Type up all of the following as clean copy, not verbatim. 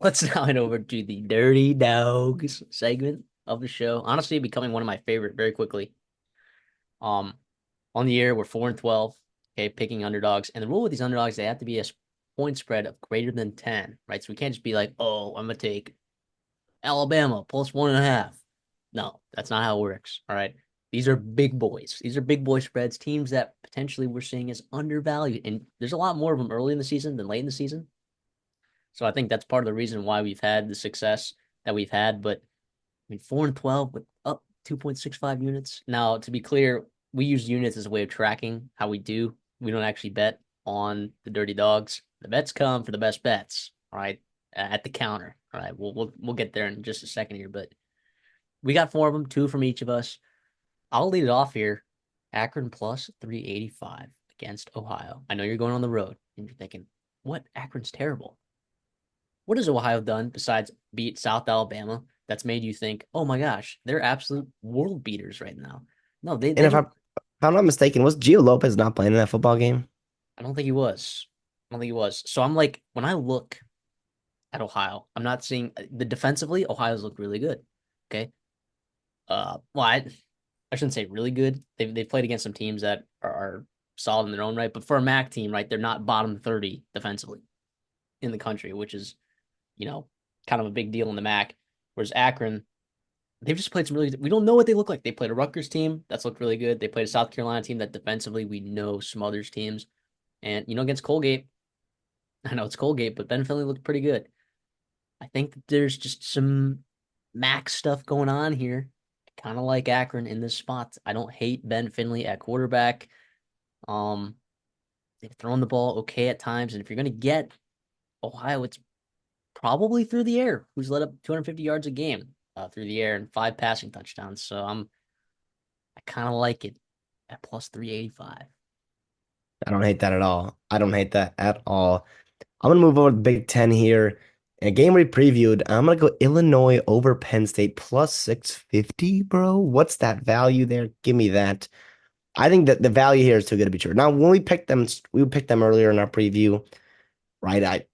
Let's now head over to the Dirty Dogs segment of the show. Honestly, becoming one of my favorite very quickly. Um, on the year, we're 4-12. Okay, picking underdogs, and the rule with these underdogs, they have to be a point spread of greater than 10, right? So we can't just be like, oh, I'm gonna take Alabama plus 1.5. No, that's not how it works. All right. These are big boys. These are big boy spreads, teams that potentially we're seeing as undervalued. And there's a lot more of them early in the season than late in the season. So I think that's part of the reason why we've had the success that we've had. But I mean, 4-12 with up 2.65 units. Now, to be clear, we use units as a way of tracking how we do. We don't actually bet on the dirty dogs. The bets come for the best bets, all right, at the counter. All right, we'll get there in just a second here, but we got four of them, two from each of us. I'll lead it off here. Akron plus 385 against Ohio. I know you're going on the road and you're thinking, what? Akron's terrible. What has Ohio done besides beat South Alabama that's made you think, oh my gosh, they're absolute world beaters right now? No, And they don't. if I'm not mistaken, was Gio Lopez not playing in that football game? I don't think he was. I don't think he was. So I'm like, when I look at Ohio, I'm not seeing the defensively, Ohio's looked really good. Okay. Well, I shouldn't say really good. They've played against some teams that are solid in their own right, but for a MAC team, right, they're not bottom 30 defensively in the country, which is, you know, kind of a big deal in the MAC. Whereas Akron, they've just played some really. We don't know what they look like. They played a Rutgers team that's looked really good. They played a South Carolina team that defensively we know smothers teams, and against Colgate, I know it's Colgate, but Ben Finley looked pretty good. I think that there's just some max stuff going on here, kind of like Akron in this spot. I don't hate Ben Finley at quarterback. Um, they've thrown the ball okay at times, and if you're gonna get Ohio, it's probably through the air. Who's led up 250 yards a game through the air and five passing touchdowns. So I kind of like it at plus 385. I don't hate that at all. I don't hate that at all. I'm gonna move over to the Big Ten here. In a game we previewed, I'm gonna go Illinois over Penn State plus 650, bro. What's that value there? Give me that. I think that the value here is too good to be true. Now, when we picked them earlier in our preview, right?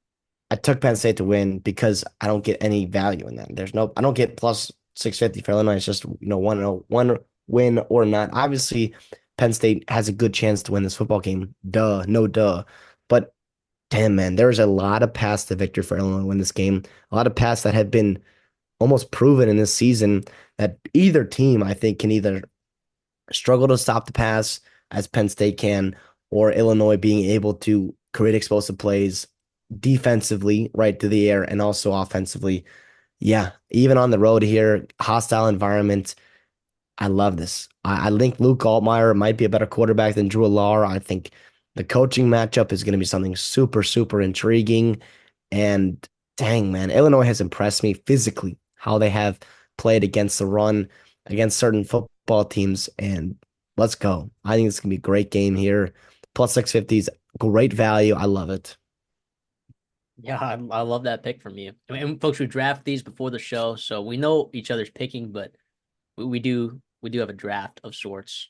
I took Penn State to win because I don't get any value in that. I don't get plus 650 for Illinois. It's just, one win or not. Obviously, Penn State has a good chance to win this football game. Duh, no duh. But damn, man, there's a lot of paths to victory for Illinois to win this game. A lot of paths that have been almost proven in this season that either team, I think, can either struggle to stop the pass as Penn State can, or Illinois being able to create explosive plays defensively right to the air and also offensively. Yeah, even on the road here, hostile environment. I love this. I think Luke Altmaier might be a better quarterback than Drew Allar. I think the coaching matchup is going to be something super, super intriguing. And dang, man, Illinois has impressed me physically, how they have played against the run, against certain football teams. And let's go. I think it's going to be a great game here. Plus 650s, great value. I love it. Yeah, I love that pick from you. I mean, folks, we draft these before the show, so we know each other's picking, but we do have a draft of sorts.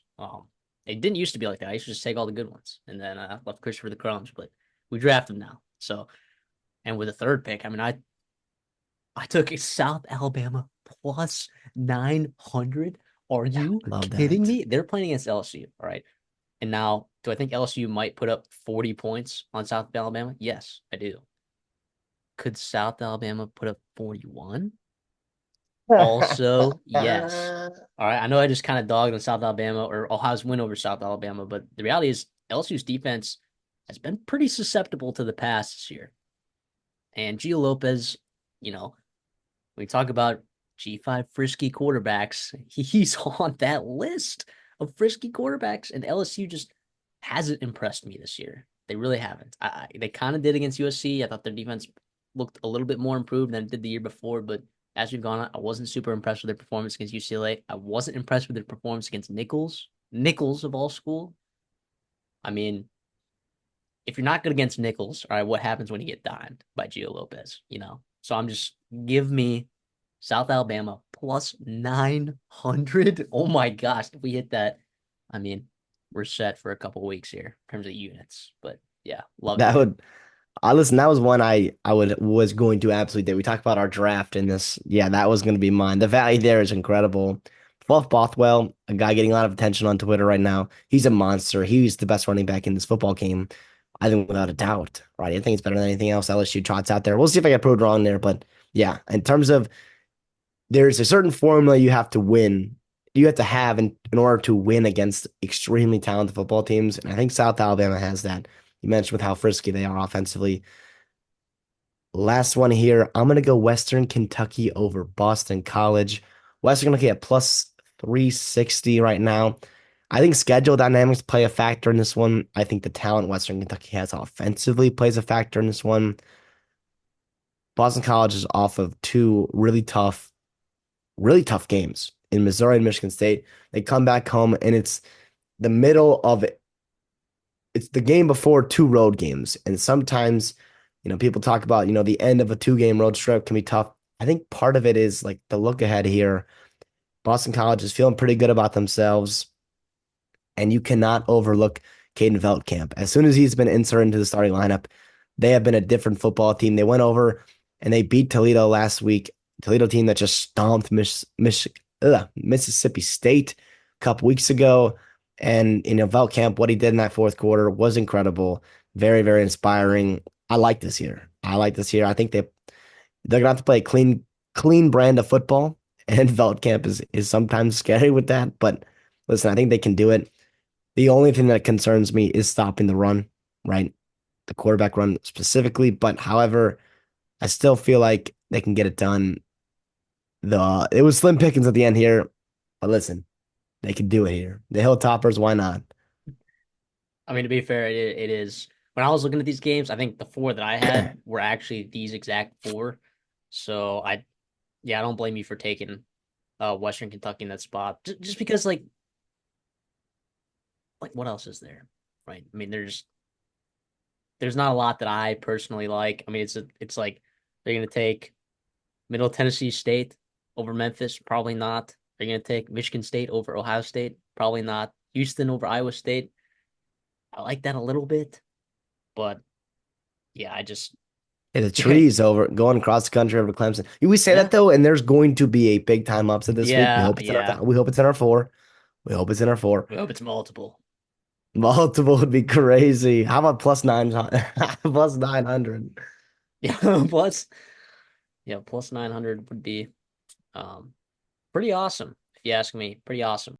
It didn't used to be like that. I used to just take all the good ones and then left Christopher the crumbs, but we draft them now. So, and with a third pick, I mean, I took a South Alabama plus 900. Are Yeah, you love kidding that. me? They're playing against LSU, all right? And now, do I think LSU might put up 40 points on South Alabama? Yes, I do. Could South Alabama put up 41? Also, yes. All right. I know I just kind of dogged on South Alabama or Ohio's win over South Alabama, but the reality is LSU's defense has been pretty susceptible to the pass this year. And Gio Lopez, you know, when we talk about G5 frisky quarterbacks, he's on that list of frisky quarterbacks, and LSU just hasn't impressed me this year. They really haven't. They kind of did against USC. I thought their defense looked a little bit more improved than it did the year before, but as we've gone on, I wasn't super impressed with their performance against UCLA. I wasn't impressed with their performance against Nichols of all school. I mean, if you're not good against Nichols, all right, what happens when you get dimed by Gio Lopez? So I'm just give me South Alabama plus 900. Oh my gosh, if we hit that, I mean, we're set for a couple weeks here in terms of units. But yeah, love That that. would Listen, that was one I would was going to absolutely do. We talked about our draft in this. Yeah, that was going to be mine. The value there is incredible. Fluff Bothwell, a guy getting a lot of attention on Twitter right now. He's a monster. He's the best running back in this football game. I think without a doubt, right? I think it's better than anything else LSU trots out there. We'll see if I get proved wrong there, but yeah, in terms of there's a certain formula you have to win. You have to have in order to win against extremely talented football teams. And I think South Alabama has that. You mentioned with how frisky they are offensively. Last one here. I'm going to go Western Kentucky over Boston College. Western Kentucky at plus 360 right now. I think schedule dynamics play a factor in this one. I think the talent Western Kentucky has offensively plays a factor in this one. Boston College is off of two really tough games in Missouri and Michigan State. They come back home and it's the middle of it. It's the game before two road games. And sometimes, people talk about, the end of a 2 game road trip can be tough. I think part of it is like the look ahead here. Boston College is feeling pretty good about themselves, and you cannot overlook Caden Feldkamp. As soon as he's been inserted into the starting lineup, they have been a different football team. They went over and they beat Toledo last week. Toledo team that just stomped Mississippi State a couple weeks ago. And Feldkamp, what he did in that fourth quarter was incredible. Very, very inspiring. I like this year. I think they're gonna have to play a clean brand of football. And Feldkamp is sometimes scary with that. But listen, I think they can do it. The only thing that concerns me is stopping the run, right? The quarterback run specifically. But however, I still feel like they can get it done. It was slim pickings at the end here, but listen, they can do it here. The Hilltoppers, why not? I mean, to be fair, it is. When I was looking at these games, I think the four that I had were actually these exact four. So yeah, I don't blame you for taking Western Kentucky in that spot. Just because like what else is there, right? I mean, there's not a lot that I personally like. I mean, it's like they're gonna take Middle Tennessee State over Memphis, probably not. They're gonna take Michigan State over Ohio State, probably not. Houston over Iowa State. I like that a little bit, but yeah, I just Yeah, the yeah, trees over going across the country over to Clemson. We say yeah, that though, and there's going to be a big time upset this week. We yeah, hope it's in yeah. we hope it's in our four. We hope it's in our four. We hope it's multiple. Multiple would be crazy. How about plus nine plus 900? Yeah, plus yeah, plus 900 would be um pretty awesome if you ask me. Pretty awesome.